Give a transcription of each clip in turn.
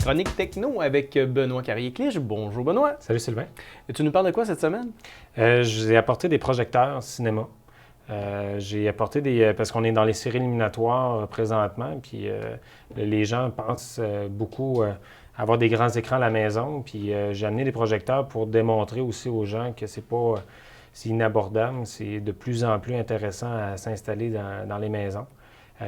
Chronique techno avec Benoît Carrier-Clich. Bonjour Benoît. Salut Sylvain. Et tu nous parles de quoi cette semaine? J'ai apporté des projecteurs cinéma. J'ai apporté parce qu'on est dans les séries éliminatoires présentement, puis les gens pensent beaucoup avoir des grands écrans à la maison, puis j'ai amené des projecteurs pour démontrer aussi aux gens que c'est inabordable, c'est de plus en plus intéressant à s'installer dans les maisons.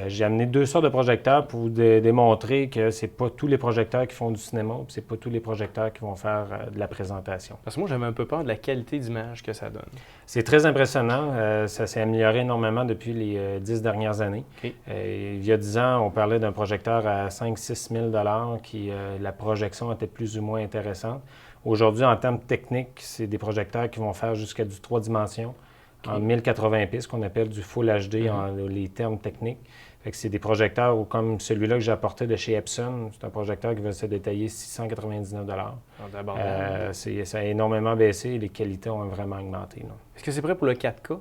J'ai amené deux sortes de projecteurs pour démontrer que c'est pas tous les projecteurs qui font du cinéma, puis c'est pas tous les projecteurs qui vont faire de la présentation. Parce que moi, j'avais un peu peur de la qualité d'image que ça donne. C'est très impressionnant. Ça s'est amélioré énormément depuis les 10 dernières années. Okay. Il y a 10 ans, on parlait d'un projecteur à 5-6 000 qui la projection était plus ou moins intéressante. Aujourd'hui, en termes techniques, c'est des projecteurs qui vont faire jusqu'à du 3 dimensions. Okay. En 1080p, ce qu'on appelle du Full HD en les termes techniques. Fait que c'est des projecteurs comme celui-là que j'ai apporté de chez Epson. C'est un projecteur qui va se détailler 699 Ça a énormément baissé et les qualités ont vraiment augmenté. Est-ce que c'est prêt pour le 4K?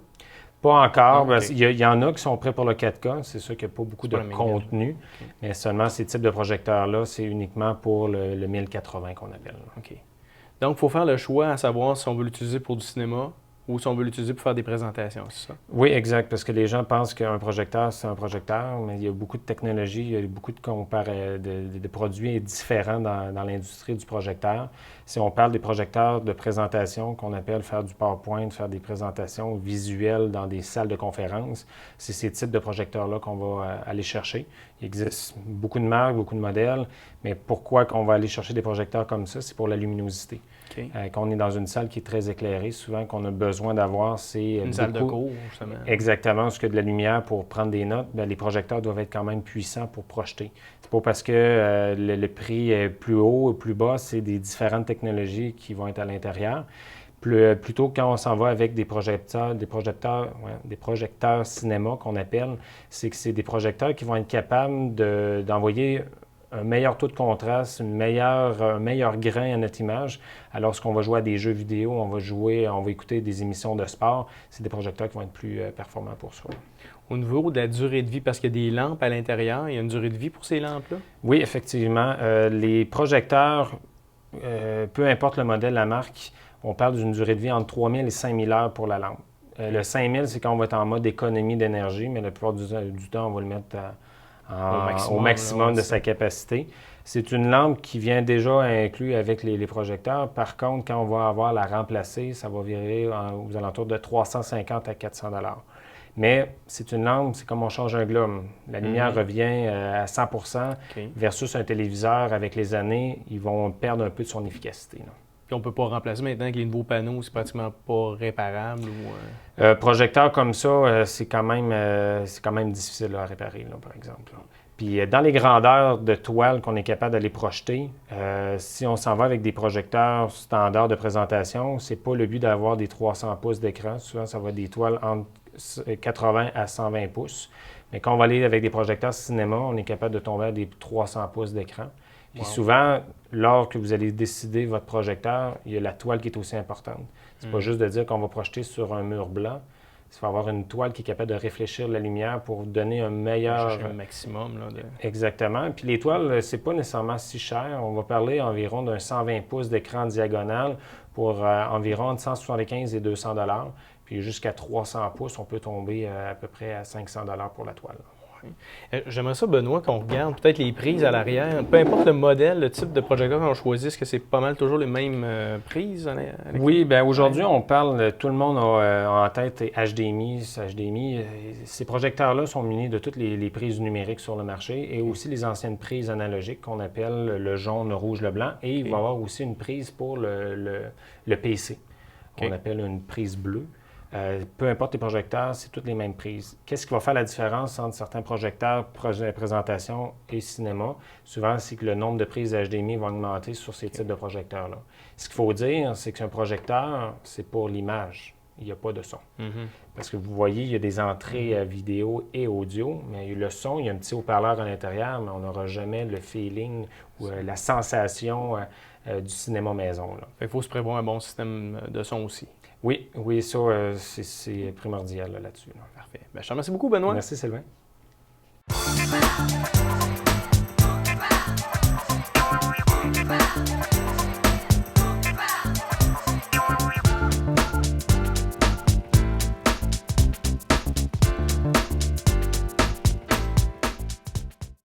Pas encore. Ah, okay. Il y en a qui sont prêts pour le 4K. C'est sûr qu'il n'y a pas beaucoup de contenu. Okay. Mais seulement ces types de projecteurs-là, c'est uniquement pour le 1080 qu'on appelle. OK. Donc, il faut faire le choix à savoir si on veut l'utiliser pour du cinéma ou si on veut l'utiliser pour faire des présentations, c'est ça? Oui, exact, parce que les gens pensent qu'un projecteur, c'est un projecteur, mais il y a beaucoup de technologies, il y a beaucoup de produits différents dans l'industrie du projecteur. Si on parle des projecteurs de présentation qu'on appelle faire du PowerPoint, faire des présentations visuelles dans des salles de conférence, c'est ces types de projecteurs-là qu'on va aller chercher. Il existe beaucoup de marques, beaucoup de modèles, mais pourquoi qu'on va aller chercher des projecteurs comme ça? C'est pour la luminosité. Okay. Quand on est dans une salle qui est très éclairée, souvent qu'on a besoin d'avoir, c'est une salle de cours, justement. Exactement, parce que de la lumière pour prendre des notes, bien, les projecteurs doivent être quand même puissants pour projeter. C'est pas parce que le prix est plus haut ou plus bas, c'est des différentes technologies qui vont être à l'intérieur. Plutôt quand on s'en va avec des projecteurs cinéma qu'on appelle, c'est que c'est des projecteurs qui vont être capables d'envoyer un meilleur taux de contraste, un meilleur grain à notre image. Alors, lorsqu'on va jouer à des jeux vidéo, on va écouter des émissions de sport, c'est des projecteurs qui vont être plus performants pour soi. Au niveau de la durée de vie, parce qu'il y a des lampes à l'intérieur, il y a une durée de vie pour ces lampes-là? Oui, effectivement. Les projecteurs, peu importe le modèle, la marque, on parle d'une durée de vie entre 3000 et 5000 heures pour la lampe. Le 5000, c'est quand on va être en mode économie d'énergie, mais la plupart du temps, on va le mettre au maximum de sa capacité. C'est une lampe qui vient déjà inclue avec les projecteurs. Par contre, quand on va avoir la remplacer, ça va virer aux alentours de 350 à 400 $. Mais c'est une lampe, c'est comme on change un globe. La lumière revient à 100 versus un téléviseur, avec les années, ils vont perdre un peu de son efficacité. Puis on ne peut pas remplacer maintenant avec les nouveaux panneaux, c'est pratiquement pas réparable? Projecteur comme ça, c'est quand même difficile à réparer, là, par exemple. Puis dans les grandeurs de toile qu'on est capable d'aller projeter, si on s'en va avec des projecteurs standards de présentation, c'est pas le but d'avoir des 300 pouces d'écran. Souvent, ça va être des toiles entre 80 à 120 pouces. Mais quand on va aller avec des projecteurs cinéma, on est capable de tomber à des 300 pouces d'écran. Puis souvent, lors que vous allez décider votre projecteur, il y a la toile qui est aussi importante. C'est pas juste de dire qu'on va projeter sur un mur blanc. Il faut avoir une toile qui est capable de réfléchir la lumière pour donner un meilleur... un maximum. Là, Exactement. Puis les toiles, c'est pas nécessairement si cher. On va parler environ d'un 120 pouces d'écran diagonal pour environ entre 175 et 200 $. Puis jusqu'à 300 pouces, on peut tomber à peu près à 500 $ pour la toile. J'aimerais ça, Benoît, qu'on regarde peut-être les prises à l'arrière. Peu importe le modèle, le type de projecteur qu'on choisit, est-ce que c'est pas mal toujours les mêmes prises? Oui, bien aujourd'hui, on parle, tout le monde a en tête HDMI. Ces projecteurs-là sont munis de toutes les prises numériques sur le marché et aussi les anciennes prises analogiques qu'on appelle le jaune, le rouge, le blanc. Et il va y avoir aussi une prise pour le PC, qu'on appelle une prise bleue. Peu importe les projecteurs, c'est toutes les mêmes prises. Qu'est-ce qui va faire la différence entre certains projecteurs, présentation et cinéma? Souvent, c'est que le nombre de prises HDMI va augmenter sur ces types de projecteurs-là. Ce qu'il faut dire, c'est qu'un projecteur, c'est pour l'image. Il n'y a pas de son. Parce que vous voyez, il y a des entrées vidéo et audio, mais le son, il y a un petit haut-parleur à l'intérieur, mais on n'aura jamais le feeling ou la sensation du cinéma maison. Là. Il faut se prévoir un bon système de son aussi. Oui, ça, c'est primordial là-dessus. Parfait. Bien, je te remercie beaucoup, Benoît. Merci, Sylvain.